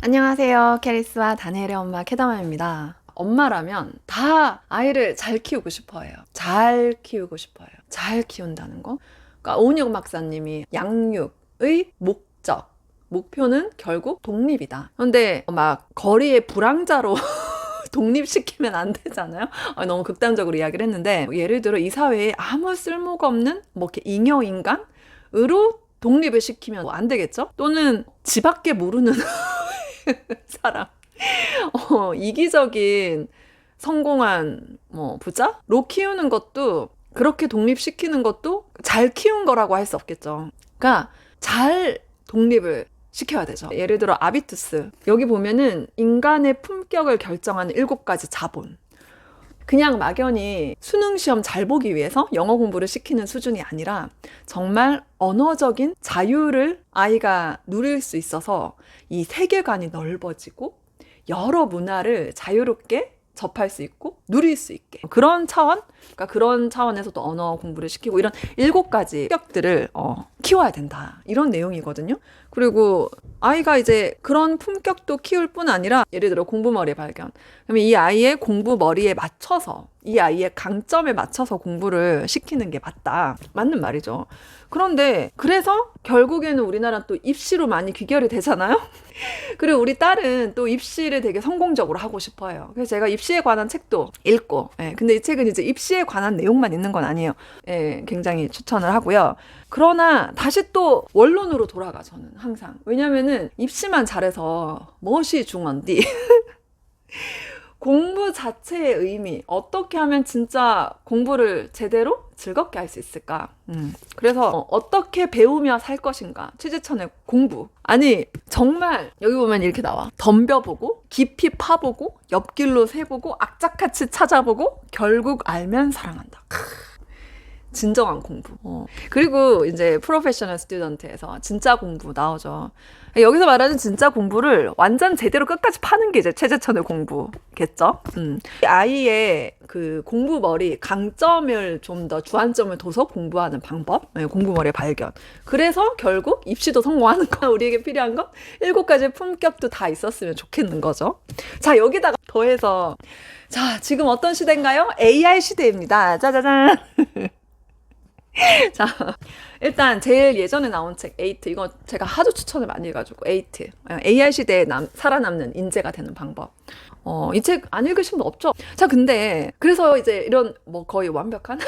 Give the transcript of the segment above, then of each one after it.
안녕하세요. 캐리스와 다니엘의 엄마 캐다마입니다. 엄마라면 다 아이를 잘 키우고 싶어해요. 잘 키우고 싶어요. 잘 키운다는 거. 그러니까 오은영 박사님이 양육의 목표는 결국 독립이다. 그런데 막 거리의 불황자로 독립시키면 안 되잖아요. 너무 극단적으로 이야기를 했는데, 예를 들어 이 사회에 아무 쓸모가 없는 뭐 이렇게 잉여 인간으로 독립을 시키면 안 되겠죠? 또는 지 밖에 모르는 사람, 이기적인 성공한 뭐 부자로 키우는 것도, 그렇게 독립시키는 것도 잘 키운 거라고 할 수 없겠죠. 그러니까 잘 독립을 시켜야 되죠. 예를 들어 아비투스, 여기 보면은 인간의 품격을 결정하는 7가지 자본. 그냥 막연히 수능 시험 잘 보기 위해서 영어 공부를 시키는 수준이 아니라 정말 언어적인 자유를 아이가 누릴 수 있어서 이 세계관이 넓어지고 여러 문화를 자유롭게 접할 수 있고 누릴 수 있게, 그런 차원, 그러니까 그런 차원에서 또 언어 공부를 시키고 이런 7가지 품격들을 키워야 된다, 이런 내용이거든요. 그리고 아이가 이제 그런 품격도 키울 뿐 아니라, 예를 들어 공부머리 발견, 그러면 이 아이의 공부머리에 맞춰서, 이 아이의 강점에 맞춰서 공부를 시키는 게 맞는 말이죠. 그런데 그래서 결국에는 우리나라 또 입시로 많이 귀결이 되잖아요. 그리고 우리 딸은 또 입시를 되게 성공적으로 하고 싶어요. 그래서 제가 입시에 관한 책도 읽고, 근데 이 책은 이제 입시에 관한 내용만 있는 건 아니에요. 굉장히 추천을 하고요. 그러나 다시 또 원론으로 돌아가, 저는 항상. 왜냐면은 입시만 잘해서 무엇이 중요한디? 공부 자체의 의미, 어떻게 하면 진짜 공부를 제대로 즐겁게 할 수 있을까? 그래서 어떻게 배우며 살 것인가? 최재천의 공부. 아니, 정말 여기 보면 이렇게 나와. 덤벼보고, 깊이 파보고, 옆길로 새보고, 악착같이 찾아보고, 결국 알면 사랑한다. 진정한 공부. 그리고 이제 프로페셔널 스튜던트에서 진짜 공부 나오죠. 여기서 말하는 진짜 공부를 완전 제대로 끝까지 파는 게 이제 최재천의 공부겠죠. 아이의 그 공부머리 강점을 좀 더 주안점을 둬서 공부하는 방법, 공부머리의 발견. 그래서 결국 입시도 성공하는 거. 우리에게 필요한 건 7가지 품격도 다 있었으면 좋겠는 거죠. 자, 여기다가 더해서, 자, 지금 어떤 시대인가요? AI 시대입니다. 짜자잔. 자, 일단 제일 예전에 나온 책 에이트, 이거 제가 하도 추천을 많이 해가지고, 에이트, AI 시대에 살아남는 인재가 되는 방법. 이 책 안 읽으신 분 없죠? 자, 근데 그래서 이제 이런 뭐 거의 완벽한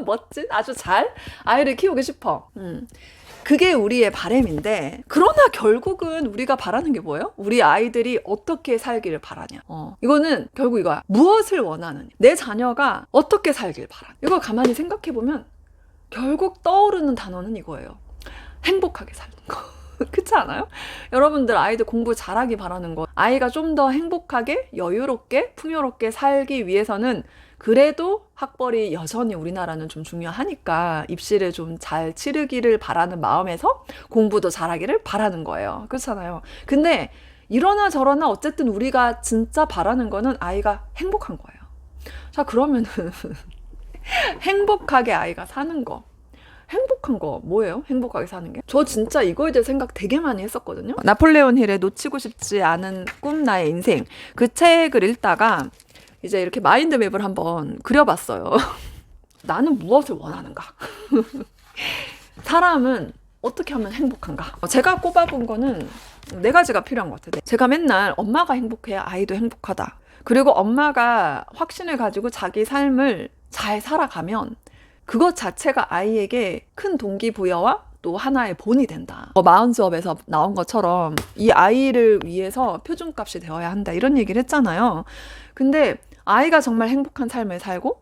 멋진, 아주 잘 아이를 키우고 싶어. 그게 우리의 바람인데, 그러나 결국은 우리가 바라는 게 뭐예요? 우리 아이들이 어떻게 살기를 바라냐. 이거는 결국 이거야. 무엇을 원하느냐. 내 자녀가 어떻게 살길 바라냐. 이걸 가만히 생각해보면 결국 떠오르는 단어는 이거예요. 행복하게 사는 거. 그렇지 않아요? 여러분들 아이들 공부 잘하기 바라는 거, 아이가 좀 더 행복하게 여유롭게 풍요롭게 살기 위해서는 그래도 학벌이 여전히 우리나라는 좀 중요하니까 입시를 좀 잘 치르기를 바라는 마음에서 공부도 잘하기를 바라는 거예요. 그렇잖아요. 근데 이러나 저러나 어쨌든 우리가 진짜 바라는 거는 아이가 행복한 거예요. 자, 그러면은 행복하게 아이가 사는 거. 행복한 거 뭐예요? 행복하게 사는 게? 저 진짜 이거에 대해 생각 되게 많이 했었거든요. 나폴레온 힐의 놓치고 싶지 않은 꿈 나의 인생, 그 책을 읽다가 이제 이렇게 마인드맵을 한번 그려봤어요. 나는 무엇을 원하는가? 사람은 어떻게 하면 행복한가? 제가 꼽아본 거는 4가지가 필요한 것 같아요. 제가 맨날 엄마가 행복해야 아이도 행복하다. 그리고 엄마가 확신을 가지고 자기 삶을 잘 살아가면 그것 자체가 아이에게 큰 동기부여와 또 하나의 본이 된다. 마흔수업에서 나온 것처럼 이 아이를 위해서 표준값이 되어야 한다, 이런 얘기를 했잖아요. 근데 아이가 정말 행복한 삶을 살고,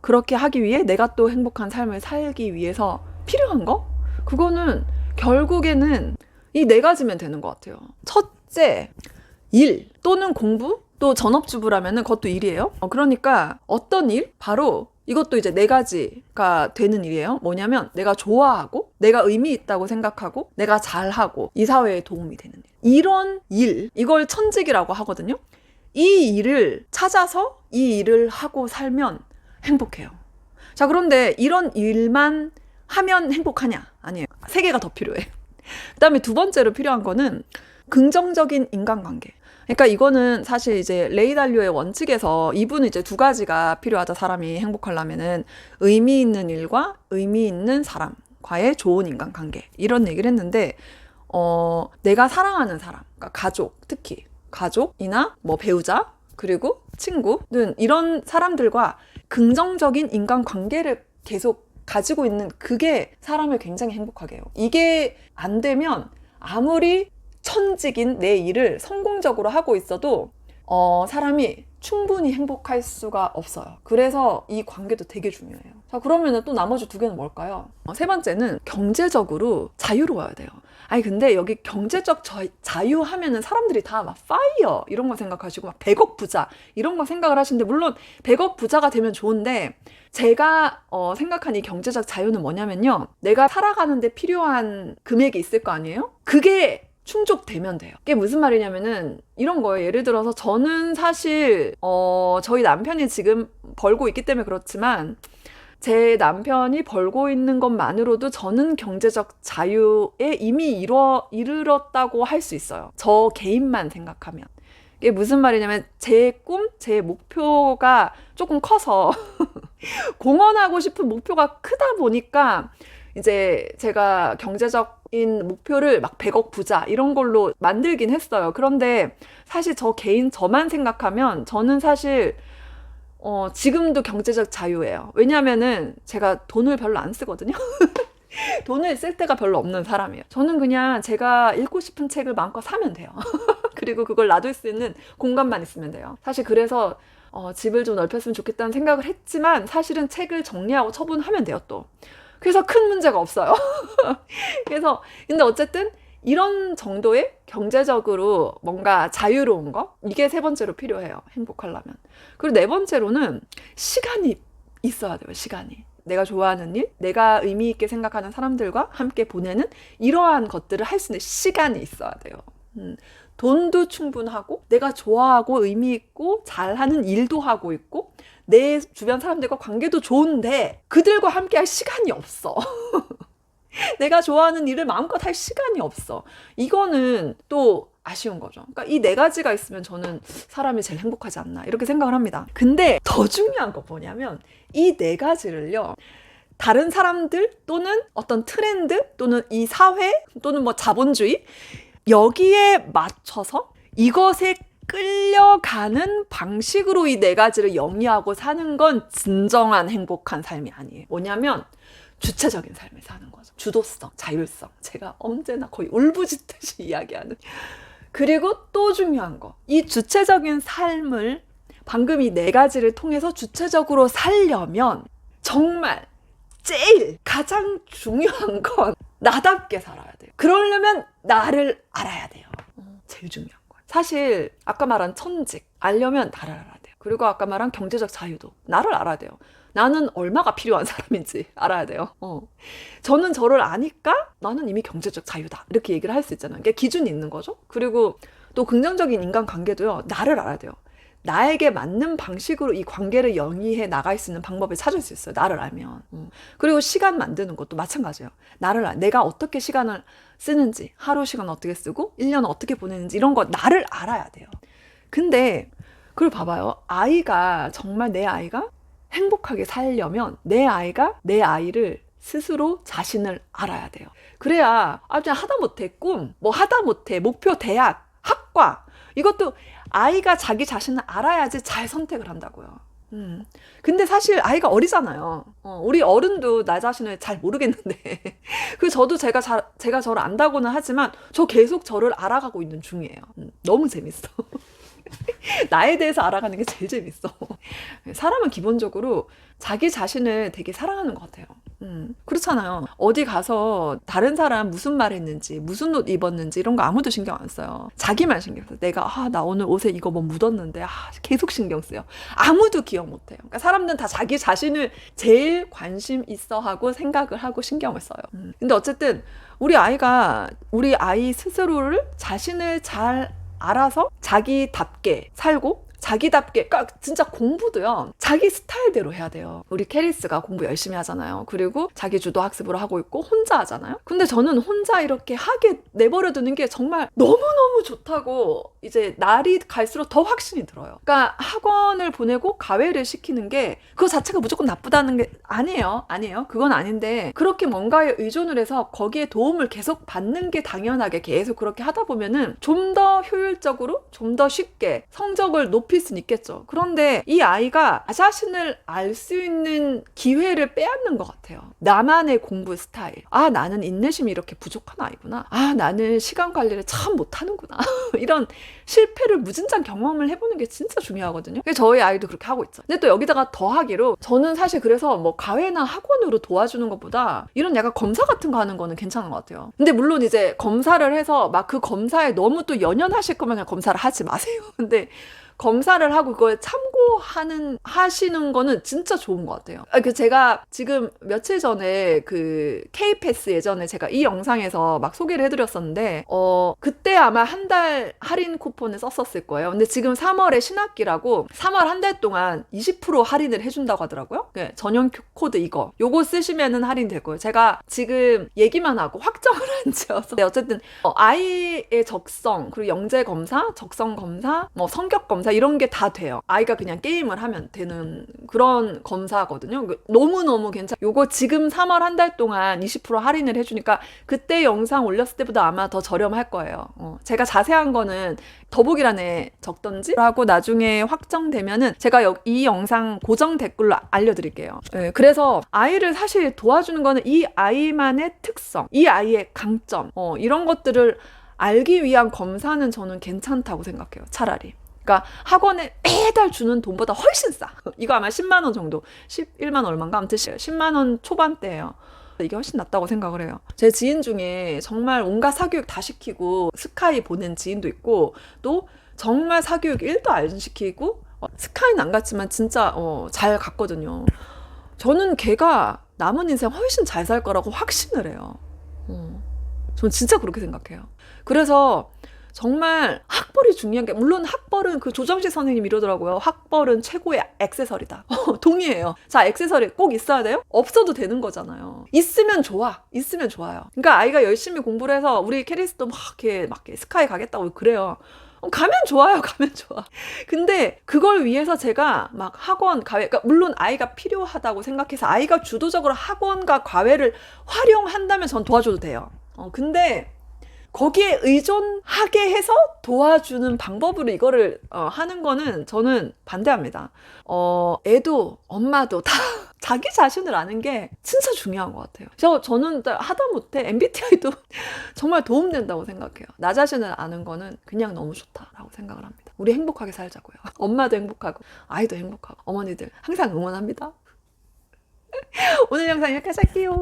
그렇게 하기 위해 내가 또 행복한 삶을 살기 위해서 필요한 거? 그거는 결국에는 이 4가지면 되는 것 같아요. 첫째, 일 또는 공부, 또 전업주부라면은 그것도 일이에요. 그러니까 어떤 일? 바로 이것도 이제 4가지가 되는 일이에요. 뭐냐면 내가 좋아하고, 내가 의미 있다고 생각하고, 내가 잘하고, 이 사회에 도움이 되는 일. 이런 일, 이걸 천직이라고 하거든요. 이 일을 찾아서 이 일을 하고 살면 행복해요. 자, 그런데 이런 일만 하면 행복하냐? 아니에요. 3개가 더 필요해. 그 다음에 2번째로 필요한 거는 긍정적인 인간관계. 그러니까 이거는 사실 이제 레이 달리오의 원칙에서 이분은 이제 두 가지가 필요하다. 사람이 행복하려면은 의미 있는 일과 의미 있는 사람과의 좋은 인간관계. 이런 얘기를 했는데, 내가 사랑하는 사람, 그러니까 가족, 특히 가족이나 뭐 배우자, 그리고 친구는 이런 사람들과 긍정적인 인간관계를 계속 가지고 있는 그게 사람을 굉장히 행복하게 해요. 이게 안 되면 아무리 천직인 내 일을 성공적으로 하고 있어도 사람이 충분히 행복할 수가 없어요. 그래서 이 관계도 되게 중요해요. 자, 그러면 또 나머지 두 개는 뭘까요? 세 번째는 경제적으로 자유로워야 돼요. 아니 근데 여기 경제적 자유 하면은 사람들이 다 막 파이어 이런 거 생각하시고 막 100억 부자 이런 거 생각을 하시는데, 물론 100억 부자가 되면 좋은데, 제가 생각한 이 경제적 자유는 뭐냐면요, 내가 살아가는데 필요한 금액이 있을 거 아니에요? 그게 충족되면 돼요. 그게 무슨 말이냐면은 이런 거예요. 예를 들어서 저는 사실 저희 남편이 지금 벌고 있기 때문에 그렇지만, 제 남편이 벌고 있는 것만으로도 저는 경제적 자유에 이미 이르렀다고 할 수 있어요. 저 개인만 생각하면. 이게 무슨 말이냐면 제 꿈, 제 목표가 조금 커서 공헌하고 싶은 목표가 크다 보니까 이제 제가 경제적인 목표를 막 100억 부자 이런 걸로 만들긴 했어요. 그런데 사실 저만 생각하면 저는 사실 지금도 경제적 자유예요. 왜냐면은 제가 돈을 별로 안 쓰거든요. 돈을 쓸 데가 별로 없는 사람이에요. 저는 그냥 제가 읽고 싶은 책을 마음껏 사면 돼요. 그리고 그걸 놔둘 수 있는 공간만 있으면 돼요. 사실 그래서 집을 좀 넓혔으면 좋겠다는 생각을 했지만, 사실은 책을 정리하고 처분하면 돼요, 또. 그래서 큰 문제가 없어요. 근데 어쨌든 이런 정도의 경제적으로 뭔가 자유로운 거, 이게 세 번째로 필요해요, 행복하려면. 그리고 네 번째로는 시간이 있어야 돼요. 시간이. 내가 좋아하는 일, 내가 의미 있게 생각하는 사람들과 함께 보내는 이러한 것들을 할 수 있는 시간이 있어야 돼요. 돈도 충분하고, 내가 좋아하고 의미 있고 잘하는 일도 하고 있고, 내 주변 사람들과 관계도 좋은데 그들과 함께 할 시간이 없어. 내가 좋아하는 일을 마음껏 할 시간이 없어. 이거는 또 아쉬운 거죠. 그러니까 이 네 가지가 있으면 저는 사람이 제일 행복하지 않나 이렇게 생각을 합니다. 근데 더 중요한 거 뭐냐면, 이 네 가지를요, 다른 사람들 또는 어떤 트렌드 또는 이 사회 또는 뭐 자본주의, 여기에 맞춰서 이것에 끌려가는 방식으로 이 네 가지를 영위하고 사는 건 진정한 행복한 삶이 아니에요. 뭐냐면 주체적인 삶을 사는 거죠. 주도성, 자율성. 제가 언제나 거의 울부짖듯이 이야기하는. 그리고 또 중요한 거. 이 주체적인 삶을 방금 이 네 가지를 통해서 주체적으로 살려면 정말 제일 가장 중요한 건 나답게 살아야 돼요. 그러려면 나를 알아야 돼요. 제일 중요한 거예요. 사실 아까 말한 천직 알려면 나를 알아야 돼요. 그리고 아까 말한 경제적 자유도 나를 알아야 돼요. 나는 얼마가 필요한 사람인지 알아야 돼요. 저는 저를 아니까 나는 이미 경제적 자유다 이렇게 얘기를 할 수 있잖아요. 이게 기준이 있는 거죠. 그리고 또 긍정적인 인간관계도요, 나를 알아야 돼요. 나에게 맞는 방식으로 이 관계를 영위해 나갈 수 있는 방법을 찾을 수 있어요. 나를 알면. 그리고 시간 만드는 것도 마찬가지예요. 내가 어떻게 시간을 쓰는지, 하루 시간 어떻게 쓰고 1년을 어떻게 보내는지 이런 거 나를 알아야 돼요. 근데 그걸 봐봐요. 정말 내 아이가 행복하게 살려면 내 아이를 스스로 자신을 알아야 돼요. 그래야 그냥 하다못해 꿈, 뭐 하다못해 목표 대학, 학과, 이것도 아이가 자기 자신을 알아야지 잘 선택을 한다고요. 근데 사실 아이가 어리잖아요. 우리 어른도 나 자신을 잘 모르겠는데 저도 제가 저를 안다고는 하지만 저 계속 저를 알아가고 있는 중이에요. 너무 재밌어. 나에 대해서 알아가는 게 제일 재밌어. 사람은 기본적으로 자기 자신을 되게 사랑하는 것 같아요. 그렇잖아요. 어디 가서 다른 사람 무슨 말 했는지, 무슨 옷 입었는지 이런 거 아무도 신경 안 써요. 자기만 신경 써요. 나 오늘 옷에 이거 뭐 묻었는데 계속 신경 써요. 아무도 기억 못 해요. 그러니까 사람들은 다 자기 자신을 제일 관심 있어 하고 생각을 하고 신경을 써요. 근데 어쨌든 우리 아이 스스로를, 자신을 잘 알아서 자기답게 살고 자기답게, 그러니까 진짜 공부도요, 자기 스타일대로 해야 돼요. 우리 캐리스가 공부 열심히 하잖아요. 그리고 자기 주도 학습을 하고 있고 혼자 하잖아요. 근데 저는 혼자 이렇게 하게 내버려 두는 게 정말 너무너무 좋다고 이제 날이 갈수록 더 확신이 들어요. 그러니까 학원을 보내고 과외를 시키는 게 그거 자체가 무조건 나쁘다는 게 아니에요. 그건 아닌데, 그렇게 뭔가에 의존을 해서 거기에 도움을 계속 받는 게 당연하게 계속 그렇게 하다 보면은 좀 더 효율적으로, 좀 더 쉽게 성적을 높일 수는 있겠죠. 그런데 이 아이가 나 자신을 알 수 있는 기회를 빼앗는 것 같아요. 나만의 공부 스타일. 아, 나는 인내심이 이렇게 부족한 아이구나. 아, 나는 시간 관리를 참 못하는구나. 이런 실패를 무진장 경험을 해보는 게 진짜 중요하거든요. 그래서 저희 아이도 그렇게 하고 있죠. 근데 또 여기다가 더하기로 저는 사실 그래서 뭐 과외나 학원으로 도와주는 것보다 이런 약간 검사 같은 거 하는 거는 괜찮은 것 같아요. 근데 물론 이제 검사를 해서 막 그 검사에 너무 또 연연하실 거면 그냥 검사를 하지 마세요. 근데 검사를 하고 그거에 하시는 거는 진짜 좋은 것 같아요. 제가 지금 며칠 전에 그 K패스 예전에 제가 이 영상에서 막 소개를 해드렸었는데, 그때 아마 한 달 할인 쿠폰을 썼었을 거예요. 근데 지금 3월에 신학기라고 3월 한 달 동안 20% 할인을 해준다고 하더라고요. 네, 전용 코드 요거 쓰시면은 할인 될 거예요. 제가 지금 얘기만 하고 확정을 안 지어서. 네, 어쨌든 아이의 적성, 그리고 영재 검사, 적성 검사, 뭐 성격 검사 이런 게 다 돼요. 아이가 그냥 게임을 하면 되는 그런 검사거든요. 너무너무 괜찮아요. 요거 지금 3월 한 달 동안 20% 할인을 해주니까 그때 영상 올렸을 때보다 아마 더 저렴할 거예요. 제가 자세한 거는 더보기란에 적던지 하고 나중에 확정되면은 제가 이 영상 고정 댓글로 알려드릴게요. 네, 그래서 아이를 사실 도와주는 거는 이 아이만의 특성, 이 아이의 강점, 이런 것들을 알기 위한 검사는 저는 괜찮다고 생각해요. 차라리. 그러니까 학원에 매달 주는 돈보다 훨씬 싸. 이거 아마 10만 원 정도, 11만 얼마인가? 아무튼 10만 원 초반대예요. 이게 훨씬 낫다고 생각을 해요. 제 지인 중에 정말 온갖 사교육 다 시키고 스카이 보낸 지인도 있고, 또 정말 사교육 1도 안 시키고 스카이는 안 갔지만 진짜 잘 갔거든요. 저는 걔가 남은 인생 훨씬 잘 살 거라고 확신을 해요. 전 진짜 그렇게 생각해요. 그래서 정말 학벌이 중요한 게, 물론 학벌은 그 조정식 선생님 이러더라고요. 학벌은 최고의 액세서리다. 동의해요. 자, 액세서리 꼭 있어야 돼요? 없어도 되는 거잖아요. 있으면 좋아. 있으면 좋아요. 그러니까 아이가 열심히 공부를 해서 우리 캐리스도 막 이렇게 스카이 가겠다고 그래요. 가면 좋아요. 가면 좋아. 근데 그걸 위해서 제가 막 학원, 과외, 그러니까 물론 아이가 필요하다고 생각해서 아이가 주도적으로 학원과 과외를 활용한다면 전 도와줘도 돼요. 근데 거기에 의존하게 해서 도와주는 방법으로 이거를 하는 거는 저는 반대합니다. 애도 엄마도 다 자기 자신을 아는 게 진짜 중요한 것 같아요. 저는 하다못해 MBTI도 정말 도움된다고 생각해요. 나 자신을 아는 거는 그냥 너무 좋다라고 생각을 합니다. 우리 행복하게 살자고요. 엄마도 행복하고 아이도 행복하고 어머니들 항상 응원합니다. 오늘 영상 여기까지 할게요.